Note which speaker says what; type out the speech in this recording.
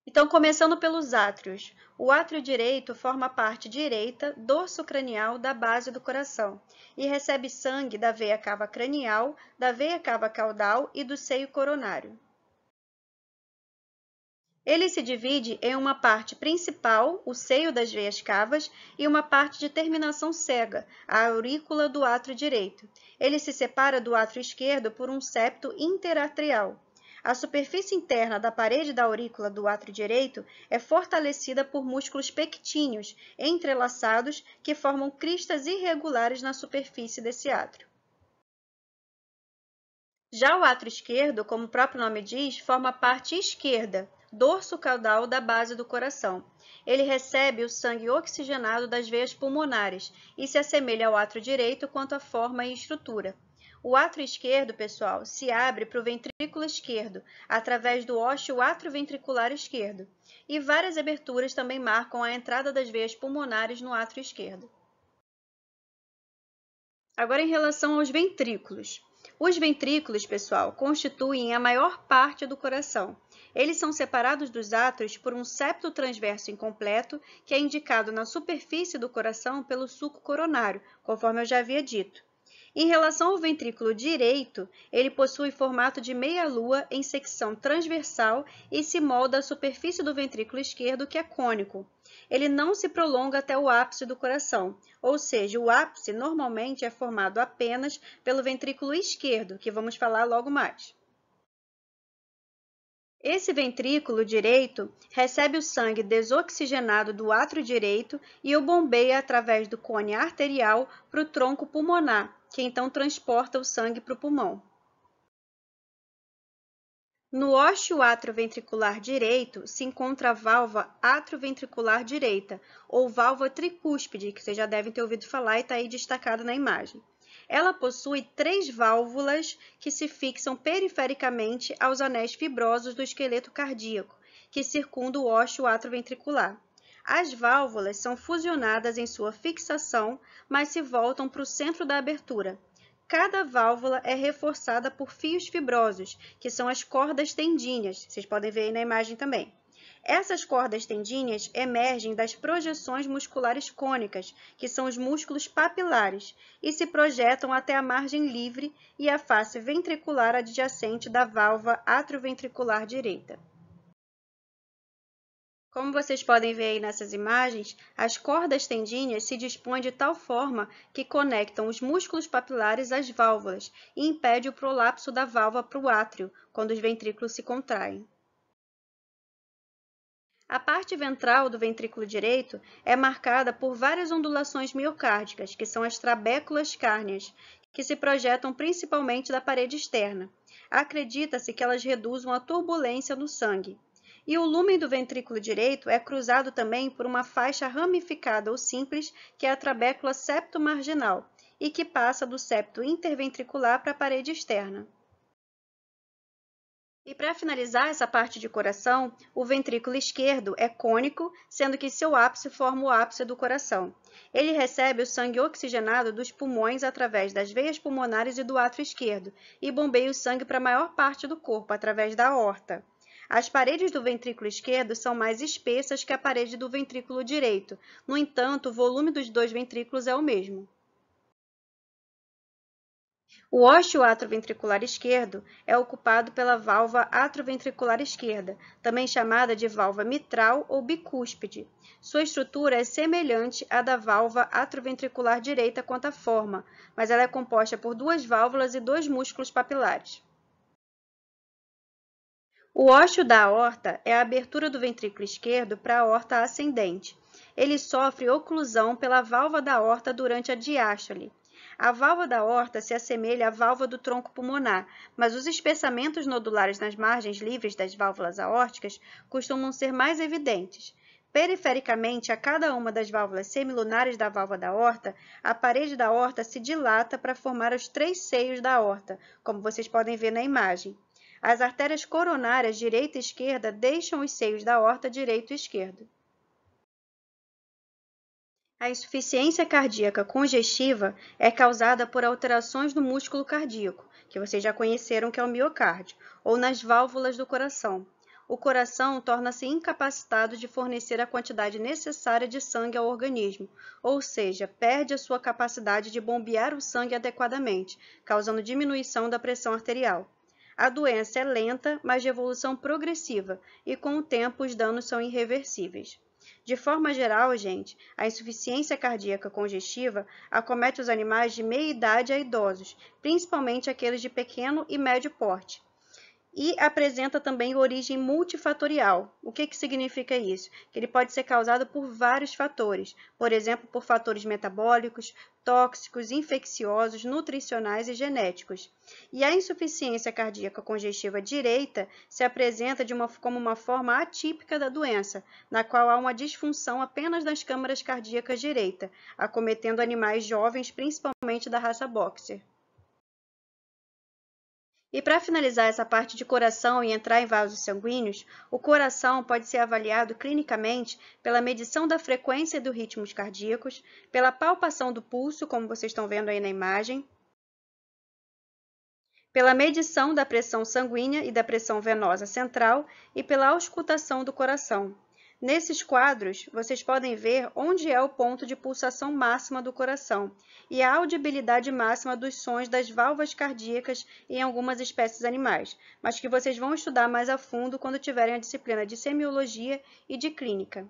Speaker 1: Então, começando pelos átrios. O átrio direito forma a parte direita dorso cranial da base do coração e recebe sangue da veia cava cranial, da veia cava caudal e do seio coronário. Ele se divide em uma parte principal, o seio das veias cavas, e uma parte de terminação cega, a aurícula do átrio direito. Ele se separa do átrio esquerdo por um septo interatrial. A superfície interna da parede da aurícula do átrio direito é fortalecida por músculos pectíneos entrelaçados que formam cristas irregulares na superfície desse átrio. Já o átrio esquerdo, como o próprio nome diz, forma a parte esquerda, dorso caudal da base do coração. Ele recebe o sangue oxigenado das veias pulmonares e se assemelha ao átrio direito quanto à forma e estrutura. O átrio esquerdo, pessoal, se abre para o ventrículo esquerdo, através do ósseo atrioventricular esquerdo, e várias aberturas também marcam a entrada das veias pulmonares no átrio esquerdo. Agora, em relação aos ventrículos. Os ventrículos, pessoal, constituem a maior parte do coração. Eles são separados dos átrios por um septo transverso incompleto, que é indicado na superfície do coração pelo sulco coronário, conforme eu já havia dito. Em relação ao ventrículo direito, ele possui formato de meia-lua em secção transversal e se molda à superfície do ventrículo esquerdo, que é cônico. Ele não se prolonga até o ápice do coração, ou seja, o ápice normalmente é formado apenas pelo ventrículo esquerdo, que vamos falar logo mais. Esse ventrículo direito recebe o sangue desoxigenado do átrio direito e o bombeia através do cone arterial para o tronco pulmonar, que então transporta o sangue para o pulmão. No ósseo atrioventricular direito se encontra a válvula atrioventricular direita, ou válvula tricúspide, que vocês já devem ter ouvido falar e está aí destacada na imagem. Ela possui 3 válvulas que se fixam perifericamente aos anéis fibrosos do esqueleto cardíaco, que circundam o ósseo atrioventricular. As válvulas são fusionadas em sua fixação, mas se voltam para o centro da abertura. Cada válvula é reforçada por fios fibrosos, que são as cordas tendíneas, vocês podem ver aí na imagem também. Essas cordas tendíneas emergem das projeções musculares cônicas, que são os músculos papilares, e se projetam até a margem livre e a face ventricular adjacente da válvula atrioventricular direita. Como vocês podem ver aí nessas imagens, as cordas tendíneas se dispõem de tal forma que conectam os músculos papilares às válvulas e impede o prolapso da válvula para o átrio, quando os ventrículos se contraem. A parte ventral do ventrículo direito é marcada por várias ondulações miocárdicas, que são as trabéculas cárneas, que se projetam principalmente da parede externa. Acredita-se que elas reduzam a turbulência no sangue. E o lúmen do ventrículo direito é cruzado também por uma faixa ramificada ou simples, que é a trabécula septomarginal, e que passa do septo interventricular para a parede externa. E para finalizar essa parte de coração, o ventrículo esquerdo é cônico, sendo que seu ápice forma o ápice do coração. Ele recebe o sangue oxigenado dos pulmões através das veias pulmonares e do átrio esquerdo, e bombeia o sangue para a maior parte do corpo, através da aorta. As paredes do ventrículo esquerdo são mais espessas que a parede do ventrículo direito. No entanto, o volume dos dois ventrículos é o mesmo. O ósseo atrioventricular esquerdo é ocupado pela válvula atrioventricular esquerda, também chamada de válvula mitral ou bicúspide. Sua estrutura é semelhante à da válvula atrioventricular direita quanto à forma, mas ela é composta por 2 válvulas e 2 músculos papilares. O ósseo da aorta é a abertura do ventrículo esquerdo para a aorta ascendente. Ele sofre oclusão pela válvula da aorta durante a diástole. A válvula da aorta se assemelha à válvula do tronco pulmonar, mas os espessamentos nodulares nas margens livres das válvulas aórticas costumam ser mais evidentes. Perifericamente a cada uma das válvulas semilunares da válvula da aorta, a parede da aorta se dilata para formar os 3 seios da aorta, como vocês podem ver na imagem. As artérias coronárias direita e esquerda deixam os seios da aorta direito e esquerdo. A insuficiência cardíaca congestiva é causada por alterações no músculo cardíaco, que vocês já conheceram que é o miocárdio, ou nas válvulas do coração. o coração torna-se incapacitado de fornecer a quantidade necessária de sangue ao organismo, ou seja, perde a sua capacidade de bombear o sangue adequadamente, causando diminuição da pressão arterial. A doença é lenta, mas de evolução progressiva, e com o tempo os danos são irreversíveis. De forma geral, gente, a insuficiência cardíaca congestiva acomete os animais de meia idade a idosos, principalmente aqueles de pequeno e médio porte. E apresenta também origem multifatorial. O que significa isso? Que ele pode ser causado por vários fatores, por exemplo, por fatores metabólicos, tóxicos, infecciosos, nutricionais e genéticos. E a insuficiência cardíaca congestiva direita se apresenta como uma forma atípica da doença, na qual há uma disfunção apenas nas câmaras cardíacas direita, acometendo animais jovens, principalmente da raça boxer. E para finalizar essa parte de coração e entrar em vasos sanguíneos, o coração pode ser avaliado clinicamente pela medição da frequência dos ritmos cardíacos, pela palpação do pulso, como vocês estão vendo aí na imagem, pela medição da pressão sanguínea e da pressão venosa central e pela auscultação do coração. Nesses quadros, vocês podem ver onde é o ponto de pulsação máxima do coração e a audibilidade máxima dos sons das válvulas cardíacas em algumas espécies animais, mas que vocês vão estudar mais a fundo quando tiverem a disciplina de semiologia e de clínica.